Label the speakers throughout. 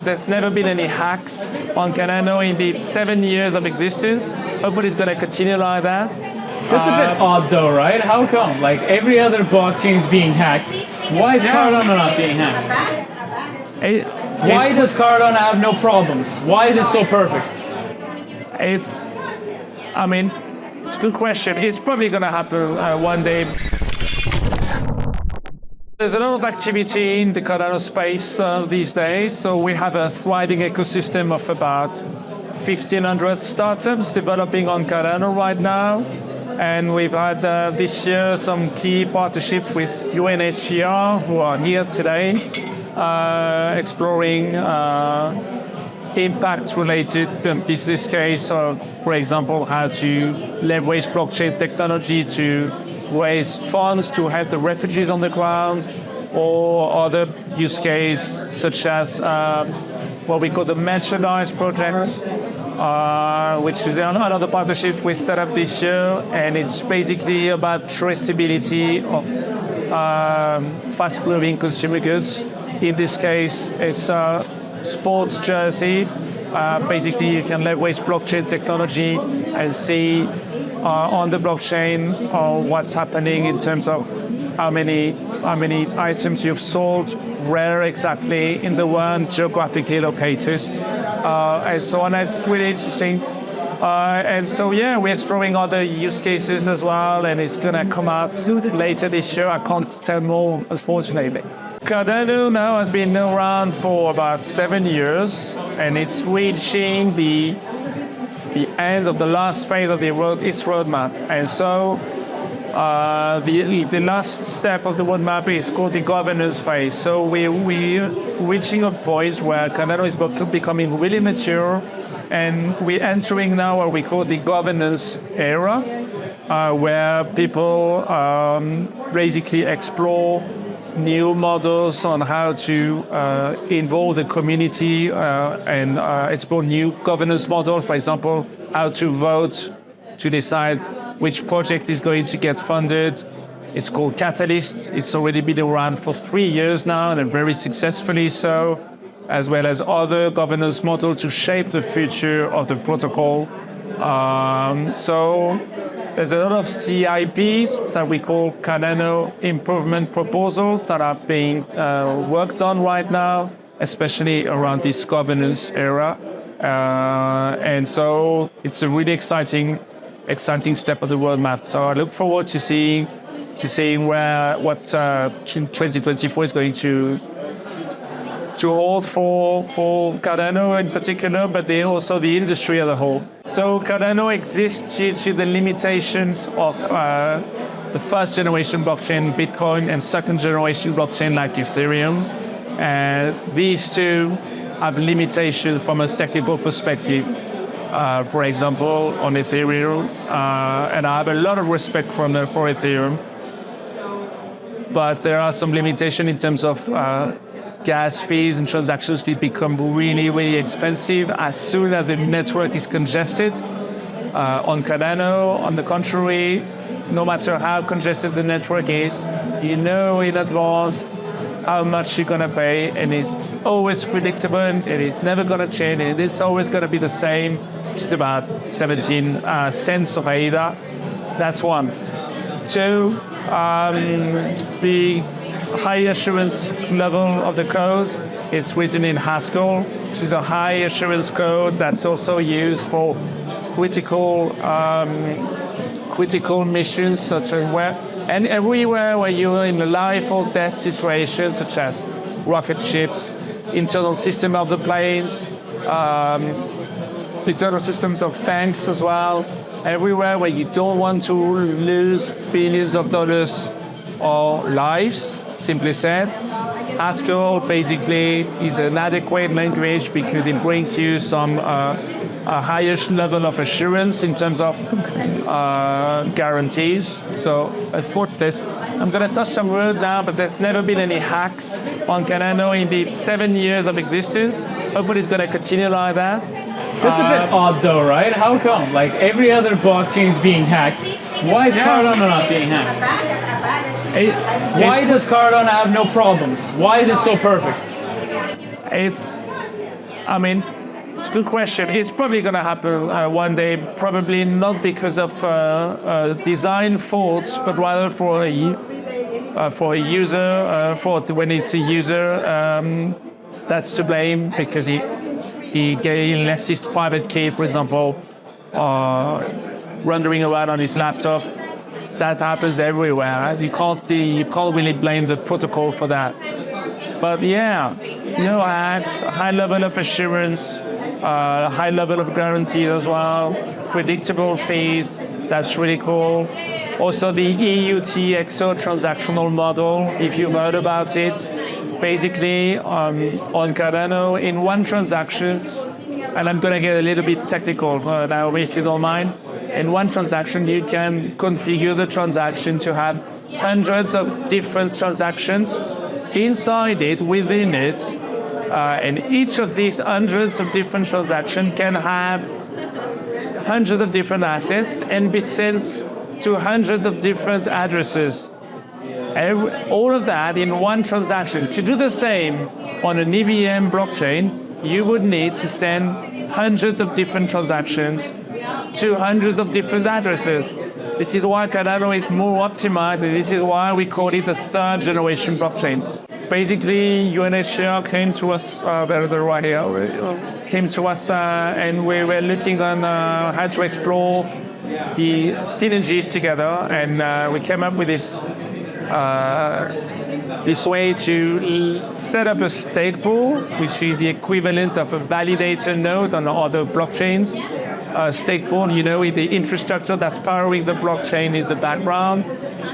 Speaker 1: there's never been any hacks on Cardano in the 7 years of existence. Hopefully it's going to continue like that.
Speaker 2: That's a bit odd though, right? How come? Like every other blockchain is being hacked. Why is Cardano not being hacked? Why does Cardano have no problems? Why is it so perfect?
Speaker 1: It's a good question. It's probably going to happen one day. There's a lot of activity in the Cardano space these days. So we have a thriving ecosystem of about 1,500 startups developing on Cardano right now. And we've had this year some key partnerships with UNHCR, who are here today, exploring impact-related business case. So, for example, how to leverage blockchain technology to raise funds to help the refugees on the ground, or other use cases such as what we call the Merchandise project, which is another partnership we set up this year, and it's basically about traceability of fast-moving consumer goods. In this case, it's a sports jersey. Basically, you can leverage blockchain technology and see on the blockchain what's happening in terms of how many items you've sold, where exactly in the world, geographically located, and so on. It's really interesting. And so, yeah, we're exploring other use cases as well, and it's going to come out later this year. I can't tell more, unfortunately. Cardano now has been around for about 7 years, and it's reaching the end of the last phase of its roadmap. And so the last step of the roadmap is called the governance phase. So we're reaching a point where Cardano is becoming really mature, and we're entering now what we call the governance era, where people basically explore new models on how to involve the community and explore new governance models. For example, how to vote to decide which project is going to get funded. It's called Catalyst. It's already been around for 3 years now, and very successfully so, as well as other governance models to shape the future of the protocol. So there's a lot of CIPs that we call Cardano improvement proposals that are being worked on right now, especially around this governance era. And so it's a really exciting step of the roadmap. So I look forward to seeing what 2024 is going to hold for Cardano in particular, but also the industry as a whole. So Cardano exists due to the limitations of the first generation blockchain, Bitcoin, and second generation blockchain like Ethereum. And these two have limitations from a technical perspective. For example, on Ethereum, and I have a lot of respect for Ethereum, but there are some limitations in terms of gas fees and transactions fees become really, really expensive as soon as the network is congested. On Cardano, on the contrary, no matter how congested the network is, you know in advance how much you're going to pay, and it's always predictable, and it's never going to change, and it's always going to be the same, which is about 17 cents of AIDA. That's one. Two, the high assurance level of the code is written in Haskell, which is a high assurance code that's also used for critical missions, such as everywhere where you're in a life or death situation, such as rocket ships, internal system of the planes, internal systems of tanks as well. Everywhere where you don't want to lose billions of dollars or lives, simply said. Haskell basically is an adequate language because it brings you some a highest level of assurance in terms of guarantees. So for this, I'm going to touch some wood now, but there's never been any hacks on Cardano in the 7 years of existence. Hopefully it's going to continue like that.
Speaker 2: That's a bit odd though, right? How come? Like every other blockchain is being hacked. Why is Cardano not being hacked? Why does Cardano have no problems? Why is it so perfect?
Speaker 1: I mean, it's a good question. It's probably going to happen one day, probably not because of design faults, but rather for a user, when it's a user that's to blame because he left his private key, for example, wandering around on his laptop. That happens everywhere. You can't really blame the protocol for that. But yeah, at high level of assurance, high level of guarantees as well, predictable fees, that's really cool. Also the eUTXO transactional model, if you've heard about it, basically on Cardano in one transaction, and I'm going to get a little bit technical now, if you don't mind. In one transaction, you can configure the transaction to have hundreds of different transactions inside it, within it, and each of these hundreds of different transactions can have hundreds of different assets and be sent to hundreds of different addresses. All of that in one transaction. To do the same on an EVM blockchain, you would need to send hundreds of different transactions to hundreds of different addresses. This is why Cardano is more optimized, and this is why we call it a third generation blockchain. Basically, UNHCR came to us, they're right here, came to us and we were looking on how to explore the synergies together, and we came up with this way to set up a stake pool, which is the equivalent of a validator node on other blockchains. Stake pool, the infrastructure that's powering the blockchain is the background,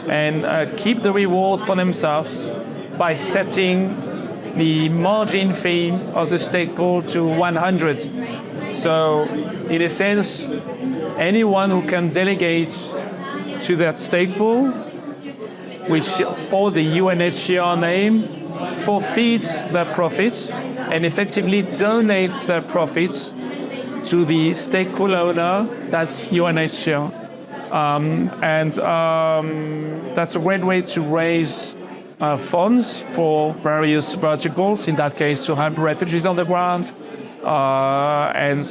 Speaker 1: and keep the reward for themselves by setting the margin fee of the stake pool to 100. So, in a sense, anyone who can delegate to that stake pool, which for the UNHCR name, forfeits their profits and effectively donate their profits to the stake pool owner, that's UNHCR. That's a great way to raise funds for various verticals, in that case to help refugees on the ground, and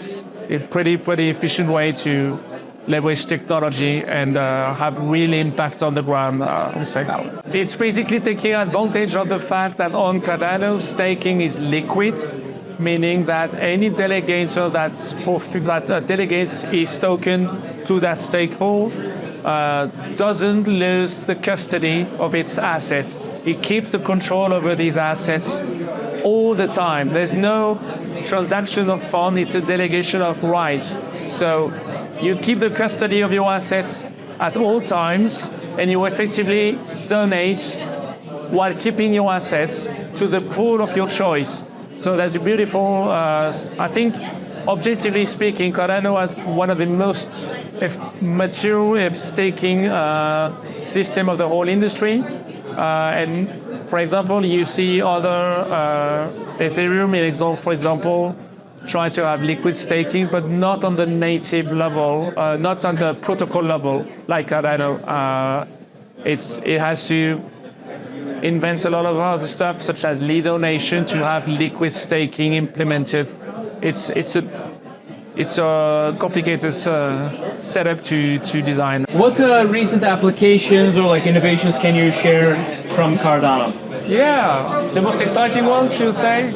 Speaker 1: a pretty efficient way to leverage technology and have real impact on the ground. It's basically taking advantage of the fact that on Cardano, staking is liquid, meaning that any delegator that delegates his token to that stake pool doesn't lose the custody of its assets. It keeps the control over these assets all the time. There's no transaction of fund, it's a delegation of rights. So you keep the custody of your assets at all times, and you effectively donate while keeping your assets to the pool of your choice. So that's beautiful. I think, objectively speaking, Cardano has one of the most mature staking system of the whole industry. And for example, you see other Ethereum, for example, try to have liquid staking, but not on the native level, not on the protocol level, like Cardano. It has to invent a lot of other stuff, such as lead donation, to have liquid staking implemented. It's a complicated setup to design.
Speaker 2: What recent applications or innovations can you share from Cardano?
Speaker 1: Yeah, the most exciting ones, you say?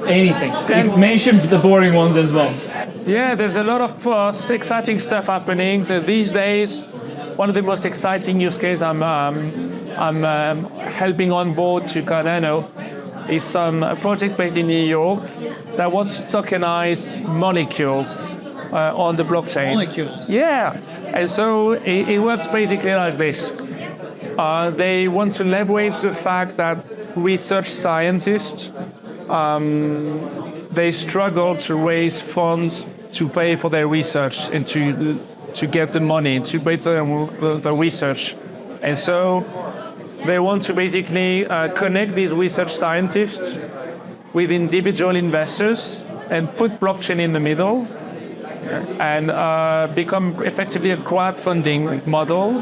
Speaker 2: Anything. And mention the boring ones as well.
Speaker 1: Yeah, there's a lot of exciting stuff happening. So these days, one of the most exciting use cases I'm helping on board to Cardano is a project based in New York that wants to tokenize molecules on the blockchain.
Speaker 2: Molecules?
Speaker 1: Yeah, and so it works basically like this. They want to leverage the fact that research scientists, they struggle to raise funds to pay for their research and to get the money to pay for the research. And so they want to basically connect these research scientists with individual investors and put blockchain in the middle and become effectively a crowdfunding model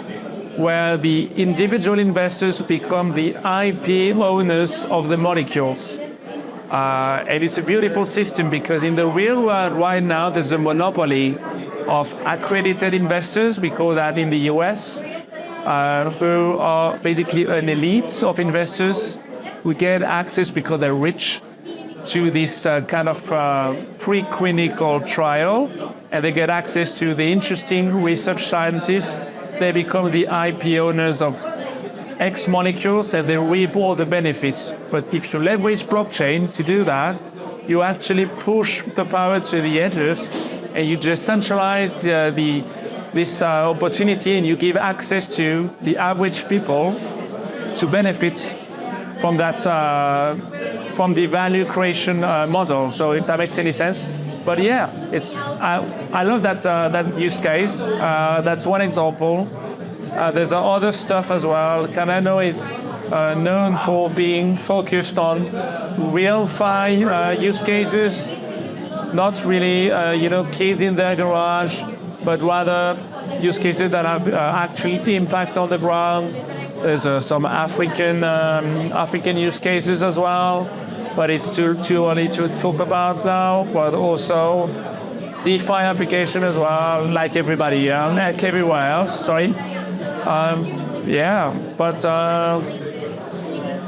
Speaker 1: where the individual investors become the IP owners of the molecules. And it's a beautiful system because in the real world right now, there's a monopoly of accredited investors, we call that in the US, who are basically an elite of investors who get access because they're rich to this kind of preclinical trial, and they get access to the interesting research scientists. They become the IP owners of X molecules and they reap all the benefits. But if you leverage blockchain to do that, you actually push the power to the edges and you just centralize this opportunity and you give access to the average people to benefit from that, from the value creation model. So if that makes any sense. But yeah, I love that use case. That's one example. There's other stuff as well. Cardano is known for being focused on real FI use cases, not really, kids in their garage, but rather use cases that have actually impact on the ground. There's some African use cases as well, but it's too early to talk about now. But also DeFi application as well, like everybody else, like everywhere else. Sorry. But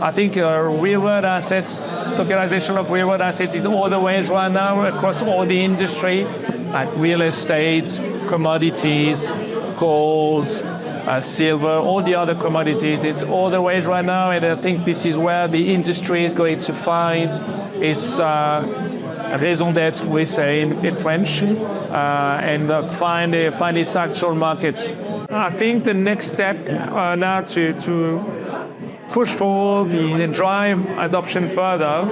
Speaker 1: I think real-world assets, tokenization of real-world assets is all the ways right now across all the industry, like real estate, commodities, gold, silver, all the other commodities. It's all the ways right now, and I think this is where the industry is going to find its raison d'être, we say in French, and find its actual market. I think the next step now to push forward and drive adoption further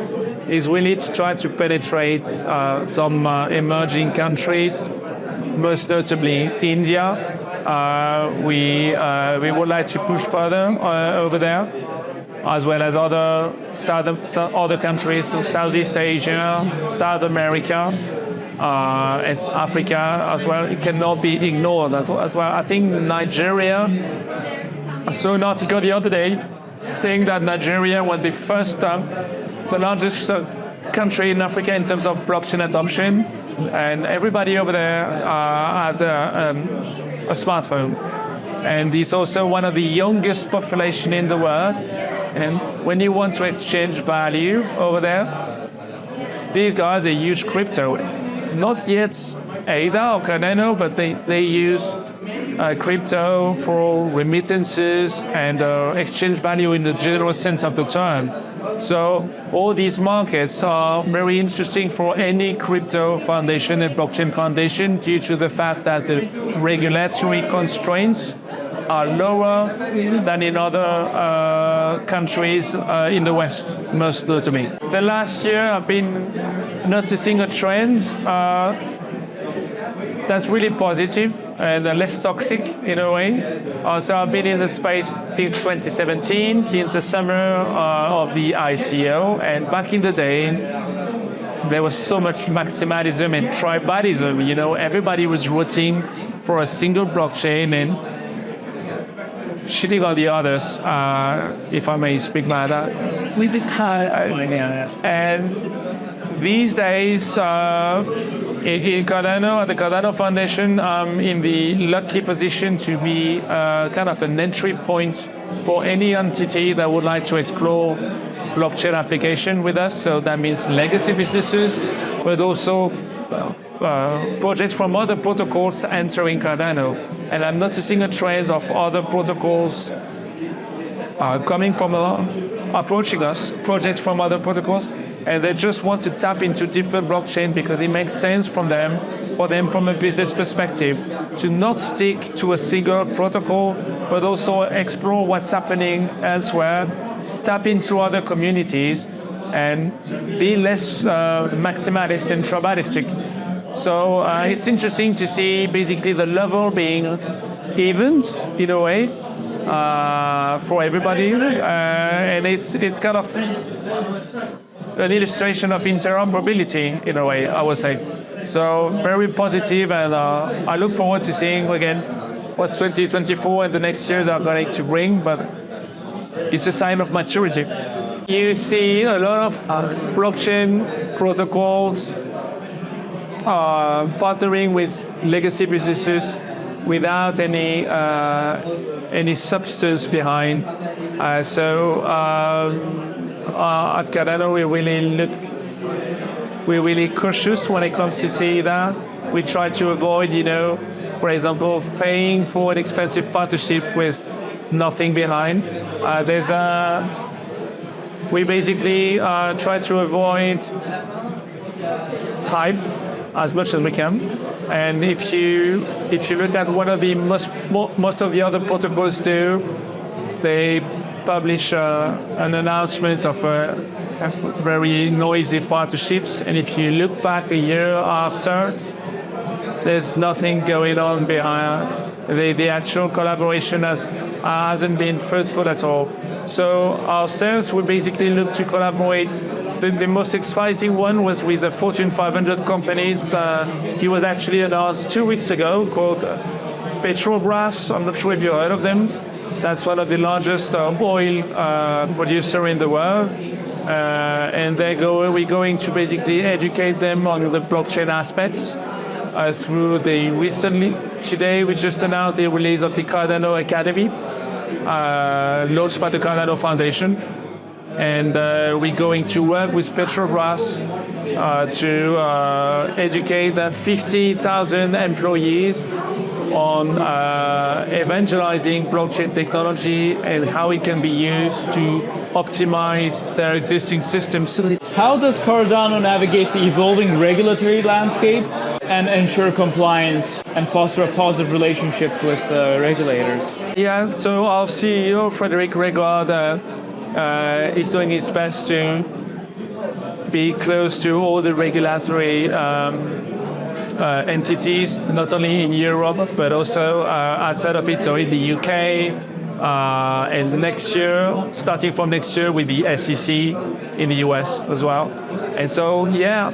Speaker 1: is really to try to penetrate some emerging countries, most notably India. We would like to push further over there, as well as other countries, so Southeast Asia, South America, as Africa as well. It cannot be ignored as well. I think Nigeria, I saw an article the other day saying that Nigeria was the largest country in Africa in terms of blockchain adoption, and everybody over there has a smartphone. And it's also one of the youngest population in the world. And when you want to exchange value over there, these guys, they use crypto. Not yet ADA or Cardano, but they use crypto for remittances and exchange value in the general sense of the term. So all these markets are very interesting for any crypto foundation and blockchain foundation due to the fact that the regulatory constraints are lower than in other countries in the West, most notably. The last year I've been noticing a trend that's really positive and less toxic in a way. So I've been in the space since 2017, since the summer of the ICO, and back in the day, there was so much maximalism and tribalism. Everybody was rooting for a single blockchain and shitting on the others, if I may speak like that. And these days, in Cardano, at the Cardano Foundation, I'm in the lucky position to be kind of an entry point for any entity that would like to explore blockchain application with us. So that means legacy businesses, but also projects from other protocols entering Cardano. And I'm noticing a trend of other protocols coming from approaching us, projects from other protocols, and they just want to tap into different blockchain because it makes sense for them from a business perspective to not stick to a single protocol, but also explore what's happening elsewhere, tap into other communities, and be less maximalist and tribalistic. So it's interesting to see basically the level being evened in a way for everybody, and it's kind of an illustration of interoperability in a way, I would say. So very positive, and I look forward to seeing again what 2024 and the next years are going to bring, but it's a sign of maturity. You see a lot of blockchain protocols partnering with legacy businesses without any substance behind. So at Cardano, we're really cautious when it comes to see that. We try to avoid, for example, paying for an expensive partnership with nothing behind. We basically try to avoid hype as much as we can. And if you look at what most of the other protocols do, they publish an announcement of very noisy partnerships. And if you look back a year after, there's nothing going on behind. The actual collaboration hasn't been fruitful at all. So ourselves, we basically look to collaborate. The most exciting one was with the Fortune 500 companies. It was actually announced 2 weeks ago, called Petrobras. I'm not sure if you heard of them. That's one of the largest oil producer in the world. And we're going to basically educate them on the blockchain aspects through today we just announced the release of the Cardano Academy, launched by the Cardano Foundation. And we're going to work with Petrobras to educate the 50,000 employees on evangelizing blockchain technology and how it can be used to optimize their existing systems.
Speaker 2: How does Cardano navigate the evolving regulatory landscape and ensure compliance and foster a positive relationship with regulators?
Speaker 1: Yeah, so our CEO, Frederic Regard, is doing his best to be close to all the regulatory entities, not only in Europe, but also outside of it, so in the UK, and next year, starting from next year with the SEC in the US as well. And so, yeah,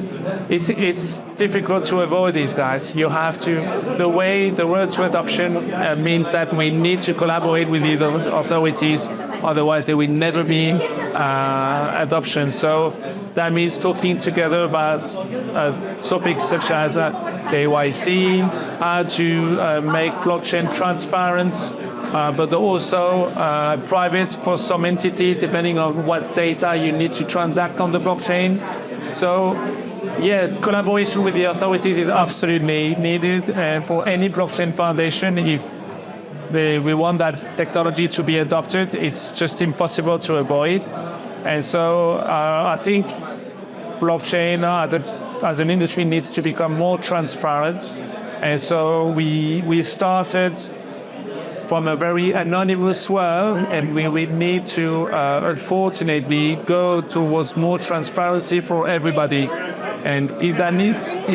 Speaker 1: it's difficult to avoid these guys. You have to, the road to adoption means that we need to collaborate with the authorities, otherwise there will never be adoption. So that means talking together about topics such as KYC, how to make blockchain transparent, but also private for some entities, depending on what data you need to transact on the blockchain. So, yeah, collaboration with the authorities is absolutely needed for any blockchain foundation. If we want that technology to be adopted, it's just impossible to avoid. And so I think blockchain as an industry needs to become more transparent. And so we started from a very anonymous world, and we need to, unfortunately, go towards more transparency for everybody. And if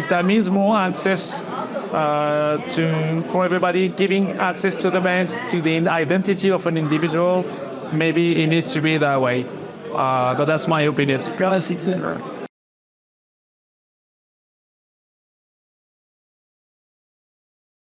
Speaker 1: that means more access for everybody, giving access to the banks, to the identity of an individual, maybe it needs to be that way. But that's my opinion.